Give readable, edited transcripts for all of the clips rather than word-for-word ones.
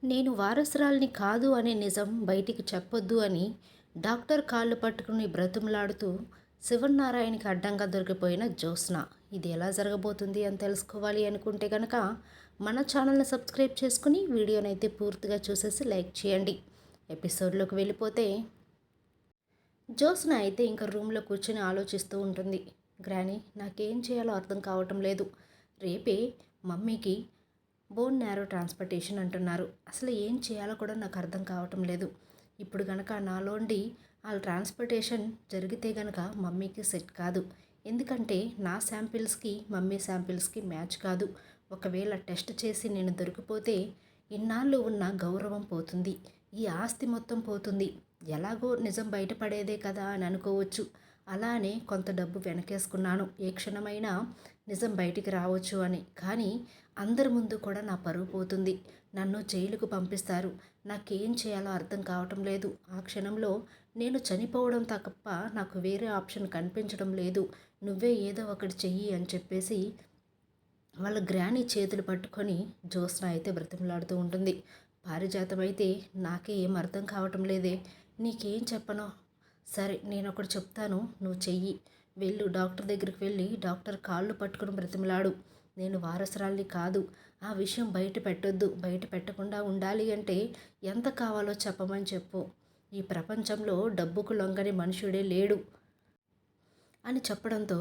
నేను వారసురాలిని కాదు అనే నిజం బయటికి చెప్పొద్దు అని డాక్టర్ కాళ్ళు పట్టుకుని బ్రతిమలాడుతూ శివనారాయణకి అడ్డంగా దొరికిపోయిన జ్యోత్స్న. ఇది ఎలా జరగబోతుంది అని తెలుసుకోవాలి అనుకుంటే కనుక మన ఛానల్ని సబ్స్క్రైబ్ చేసుకుని వీడియోనైతే పూర్తిగా చూసేసి లైక్ చేయండి. ఎపిసోడ్లోకి వెళ్ళిపోతే జ్యోత్స్న అయితే ఇంకా రూమ్లో కూర్చొని ఆలోచిస్తూ ఉంటుంది. గ్రానీ, నాకేం చేయాలో అర్థం కావటం లేదు. రేపే మమ్మీకి బోన్ న్యారో ట్రాన్స్‌ప్లాంటేషన్ అంటున్నారు. అసలు ఏం చేయాలో కూడా నాకు అర్థం కావటం లేదు. ఇప్పుడు గనక నాలోండి ట్రాన్స్‌ప్లాంటేషన్ జరిగితే గనక మమ్మీకి సెట్ కాదు. ఎందుకంటే నా శాంపిల్స్‌కి మమ్మీ శాంపిల్స్‌కి మ్యాచ్ కాదు. ఒకవేళ టెస్ట్ చేసి నేను దొరికిపోతే ఇన్నాళ్ళు ఉన్న గౌరవం పోతుంది. ఈ ఆస్తి మొత్తం పోతుంది. ఎలాగో నిజం బయటపడేదే కదా అని అనుకోవచ్చు. అలానే కొంత డబ్బు వెనకేసుకున్నాను. ఏ క్షణమైనా నిజం బయటికి రావచ్చు అని. కానీ అందరి ముందు కూడా నా పరువు పోతుంది. నన్ను జైలుకు పంపిస్తారు. నాకేం చేయాలో అర్థం కావటం లేదు. ఆ క్షణంలో నేను చనిపోవడం తప్ప నాకు వేరే ఆప్షన్ కనిపించడం లేదు. నువ్వే ఏదో ఒకటి చెయ్యి అని చెప్పేసి వాళ్ళ గ్రానీ చేతులు పట్టుకొని జ్యోత్స్న అయితే బ్రతిమలాడుతూ ఉంటుంది. పారిజాతం అయితే నాకే ఏం అర్థం కావటం లేదే. నీకేం చెప్పనో. సరే, నేను ఒకటి చెప్తాను, నువ్వు చెయ్యి. వెళ్ళు, డాక్టర్ దగ్గరికి వెళ్ళి డాక్టర్ కాళ్ళు పట్టుకుని బ్రతిమలాడు. నేను వారసురాల్ని కాదు. ఆ విషయం బయట పెట్టొద్దు. బయట పెట్టకుండా ఉండాలి అంటే ఎంత కావాలో చెప్పమని చెప్పు. ఈ ప్రపంచంలో డబ్బుకు లొంగని మనుషుడే లేడు అని చెప్పడంతో,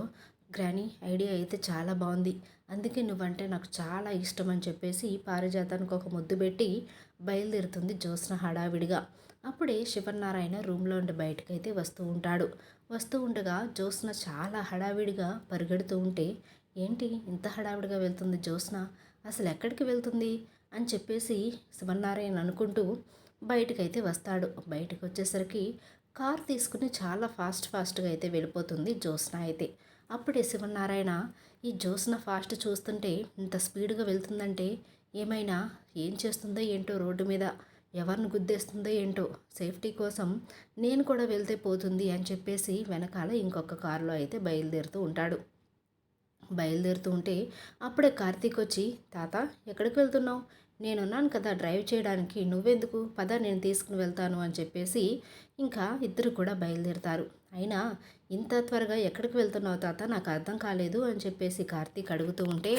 గ్రానీ, ఐడియా అయితే చాలా బాగుంది. అందుకే నువ్వంటే నాకు చాలా ఇష్టం అని చెప్పేసి పారిజాతానికి ఒక ముద్దు పెట్టి బయలుదేరుతుంది జ్యోత్స్న హడావిడిగా. అప్పుడే శివనారాయణ రూమ్లో ఉండి బయటకైతే వస్తూ ఉంటాడు. వస్తూ ఉండగా జ్యోత్స్న చాలా హడావిడిగా పరిగెడుతూ ఉంటే, ఏంటి ఇంత హడావిడిగా వెళ్తుంది జ్యోత్స్న, అసలు ఎక్కడికి వెళ్తుంది అని చెప్పేసి శివనారాయణ అనుకుంటూ బయటకైతే వస్తాడు. బయటకు వచ్చేసరికి కార్ తీసుకుని చాలా ఫాస్ట్గా అయితే వెళ్ళిపోతుంది జ్యోత్స్న అయితే. అప్పుడే శివనారాయణ, ఈ జ్యోత్స్న ఫాస్ట్ చూస్తుంటే ఇంత స్పీడ్గా వెళ్తుందంటే ఏమైనా ఏం చేస్తుందో ఏంటో, రోడ్డు మీద ఎవరిని గుద్దేస్తుందో ఏంటో, సేఫ్టీ కోసం నేను కూడా వెళ్తే పోతుంది అని చెప్పేసి వెనకాల ఇంకొక కారులో అయితే బయలుదేరుతూ ఉంటాడు. బయలుదేరుతూ ఉంటే అప్పుడే కార్తీక్ వచ్చి, తాత ఎక్కడికి వెళ్తున్నావు? నేనున్నాను కదా డ్రైవ్ చేయడానికి, నువ్వెందుకు, పద నేను తీసుకుని వెళ్తాను అని చెప్పేసి ఇంకా ఇద్దరు కూడా బయలుదేరుతారు. అయినా ఇంత త్వరగా ఎక్కడికి వెళ్తున్నావు తాత, నాకు అర్థం కాలేదు అని చెప్పేసి కార్తీక్ అడుగుతూ ఉంటే,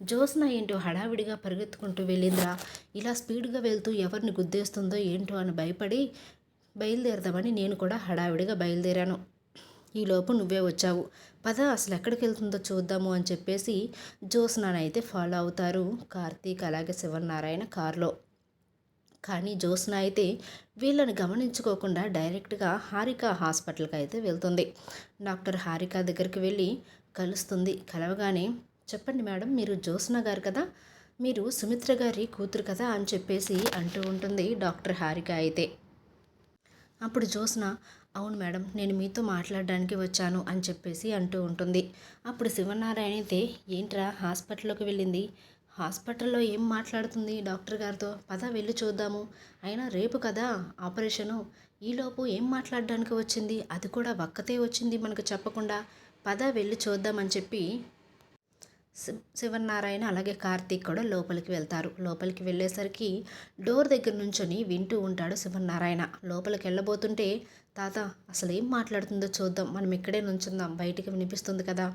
జ్యోత్స్న ఏంటో హడావిడిగా పరిగెత్తుకుంటూ వెళ్ళిందిరా, ఇలా స్పీడ్గా వెళ్తూ ఎవరిని గుద్దేస్తుందో ఏంటో అని భయపడి బయలుదేరదామని నేను కూడా హడావిడిగా బయలుదేరాను. ఈలోపు నువ్వే వచ్చావు. పద అసలు ఎక్కడికి వెళ్తుందో చూద్దాము అని చెప్పేసి జ్యోత్స్ననైతే ఫాలో అవుతారు కార్తీక్ అలాగే శివనారాయణ కారులో. కానీ జ్యోత్స్న అయితే వీళ్ళని గమనించుకోకుండా డైరెక్ట్గా హారిక హాస్పిటల్కి అయితే వెళ్తుంది. డాక్టర్ హారిక దగ్గరికి వెళ్ళి కలుస్తుంది. కలవగానే, చెప్పండి మేడం, మీరు జ్యోత్స్న గారు కదా, మీరు సుమిత్ర గారి కూతురు కదా అని చెప్పేసి అంటూ ఉంటుంది డాక్టర్ హారిక అయితే. అప్పుడు జ్యోత్స్న, అవును మేడం, నేను మీతో మాట్లాడడానికి వచ్చాను అని చెప్పేసి అంటూ ఉంటుంది. అప్పుడు శివనారాయణ అయితే, ఏంట్రా హాస్పిటల్లోకి వెళ్ళింది, హాస్పిటల్లో ఏం మాట్లాడుతుంది డాక్టర్ గారితో, పద వెళ్ళి చూద్దాము, అయినా రేపు కదా ఆపరేషను, ఈలోపు ఏం మాట్లాడడానికి వచ్చింది, అది కూడా ఒక్కతే వచ్చింది మనకు చెప్పకుండా, పద వెళ్ళి చూద్దామని చెప్పి శివనారాయణ అలాగే కార్తీక్ కూడా లోపలికి వెళ్తారు. లోపలికి వెళ్ళేసరికి డోర్ దగ్గర నుంచొని వింటూ ఉంటాడు శివనారాయణ. లోపలికి వెళ్ళబోతుంటే, తాత అసలు ఏం మాట్లాడుతుందో చూద్దాం, మనం ఇక్కడే నుంచుందాం, బయటికి వినిపిస్తుంది కదా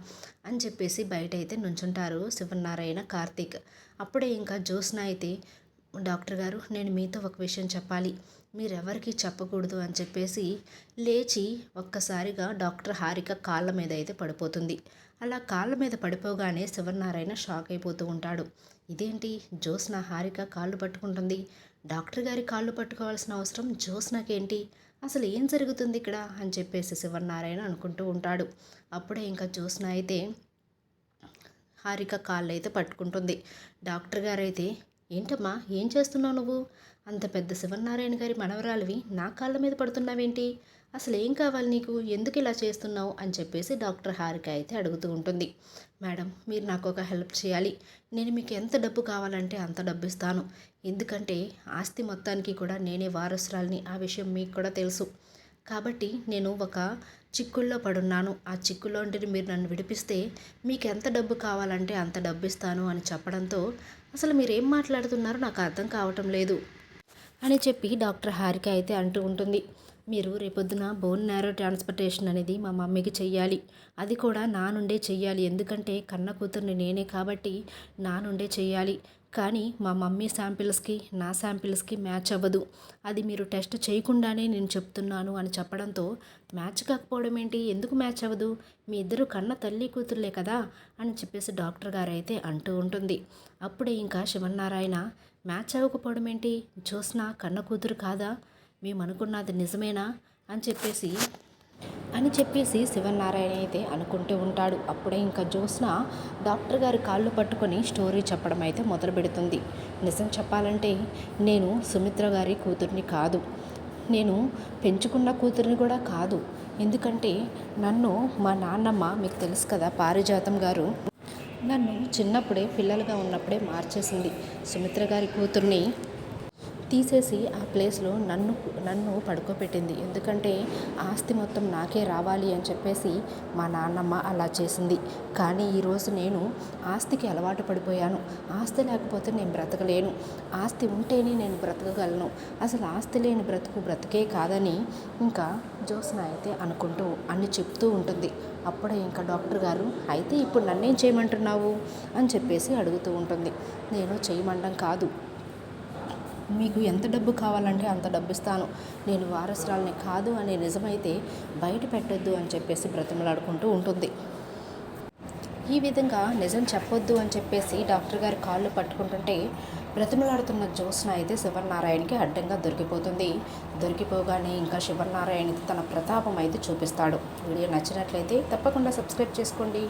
అని చెప్పేసి బయట అయితే నుంచుంటారు శివనారాయణ కార్తీక్. అప్పుడే ఇంకా జ్యోత్స్న అయితే, డాక్టర్ గారు, నేను మీతో ఒక విషయం చెప్పాలి, మీరెవరికి చెప్పకూడదు అని చెప్పేసి లేచి ఒక్కసారిగా డాక్టర్ హారిక కాళ్ళ మీద అయితే పడిపోతుంది. అలా కాళ్ళ మీద పడిపోగానే శివనారాయణ షాక్ అయిపోతూ ఉంటాడు. ఇదేంటి, జ్యోత్స్న హారిక కాళ్ళు పట్టుకుంటుంది, డాక్టర్ గారి కాళ్ళు పట్టుకోవాల్సిన అవసరం జ్యోత్స్నకేంటి, అసలు ఏం జరుగుతుంది ఇక్కడ అని చెప్పేసి శివనారాయణ అనుకుంటూ ఉంటాడు. అప్పుడే ఇంకా జ్యోత్స్న అయితే హారిక కాళ్ళు అయితే పట్టుకుంటుంది. డాక్టర్ గారైతే, ఏంటమ్మా ఏం చేస్తున్నావు నువ్వు, అంత పెద్ద శివనారాయణ గారి మనవరాలివి నా కాళ్ళ మీద పడుతున్నావేంటి, అసలు ఏం కావాలి నీకు, ఎందుకు ఇలా చేస్తున్నావు అని చెప్పేసి డాక్టర్ హారిక అయితే అడుగుతూ ఉంటుంది. మేడం, మీరు నాకు ఒక హెల్ప్ చేయాలి, నేను మీకు ఎంత డబ్బు కావాలంటే అంత డబ్బు ఇస్తాను, ఎందుకంటే ఆస్తి మొత్తానికి కూడా నేనే వారసురాలిని, ఆ విషయం మీకు కూడా తెలుసు, కాబట్టి నేను ఒక చిక్కుల్లో పడున్నాను, ఆ చిక్కులోంటిని మీరు నన్ను విడిపిస్తే మీకు ఎంత డబ్బు కావాలంటే అంత డబ్బు ఇస్తాను అని చెప్పడంతో, అసలు మీరేం మాట్లాడుతున్నారో నాకు అర్థం కావటం లేదు, అని చెప్పి డాక్టర్ హారిక అయితే అంటూ ఉంటుంది. మీరు రేపొద్దున బోన్ న్యారో ట్రాన్స్‌ప్లాంటేషన్ అనేది మా మమ్మీకి చెయ్యాలి. అది కూడా నా నుండే చెయ్యాలి. ఎందుకంటే కన్న కూతురిని నేనే కాబట్టి నా నుండే చెయ్యాలి. కానీ మా మమ్మీ శాంపిల్స్‌కి, నా శాంపిల్స్‌కి మ్యాచ్ అవ్వదు. అది మీరు టెస్ట్ చేయకుండానే నేను చెప్తున్నాను అని చెప్పడంతో, మ్యాచ్ కాకపోవడం ఏంటి? ఎందుకు మ్యాచ్ అవ్వదు? మీ ఇద్దరు కన్న తల్లి కూతురులే కదా! అని చెప్పేసి డాక్టర్ గారైతే అంటూ ఉంటుంది. అప్పుడే ఇంకా శివన్నారాయణ మ్యాచ్ అవ్వకపోవడం ఏంటి? జ్యోత్స్న కన్న కూతురు కాదా? మేమనుకున్నది నిజమేనా? అని చెప్పేసి శివనారాయణ అయితే అనుకుంటూ ఉంటాడు. అప్పుడే ఇంకా జ్యోత్స్న డాక్టర్ గారి కాళ్ళు పట్టుకొని స్టోరీ చెప్పడం అయితే మొదలు పెడుతుంది. నిజం చెప్పాలంటే నేను సుమిత్ర గారి కూతుర్ని కాదు, నేను పెంచుకున్న కూతురిని కూడా కాదు. ఎందుకంటే నన్ను మా నాన్నమ్మ, మీకు తెలుసు కదా పారిజాతం గారు, నన్ను చిన్నప్పుడే పిల్లలుగా ఉన్నప్పుడే మార్చేసింది. సుమిత్ర గారి కూతుర్ని తీసేసి ఆ ప్లేస్లో నన్ను పడుకోబెట్టింది. ఎందుకంటే ఆస్తి మొత్తం నాకే రావాలి అని చెప్పేసి మా నాన్నమ్మ అలా చేసింది. కానీ ఈరోజు నేను ఆస్తికి అలవాటు పడిపోయాను. ఆస్తి లేకపోతే నేను బ్రతకలేను, ఆస్తి ఉంటేనే నేను బ్రతకగలను, అసలు ఆస్తి లేని బ్రతుకు బ్రతికే కాదని ఇంకా జ్యోత్స్న అయితే అనుకుంటూ అన్ని చెప్తూ ఉంటుంది. అప్పుడే ఇంకా డాక్టర్ గారు అయితే ఇప్పుడు నన్నేం చేయమంటున్నావు అని చెప్పేసి అడుగుతూ ఉంటుంది. నేను చేయమండం కాదు, మీకు ఎంత డబ్బు కావాలంటే అంత డబ్బు ఇస్తాను, నేను వారసురాల్ని కాదు అనే నిజమైతే బయట పెట్టొద్దు అని చెప్పేసి బ్రతిమలాడుకుంటూ ఉంటుంది. ఈ విధంగా నిజం చెప్పొద్దు అని చెప్పేసి డాక్టర్ గారి కాళ్ళు పట్టుకుంటుంటే బ్రతిమలాడుతున్న జ్యోత్స్న అయితే శివనారాయణకి అడ్డంగా దొరికిపోతుంది. దొరికిపోగానే ఇంకా శివనారాయణకి తన ప్రతాపం అయితే చూపిస్తాడు. వీడియో నచ్చినట్లయితే తప్పకుండా సబ్స్క్రైబ్ చేసుకోండి.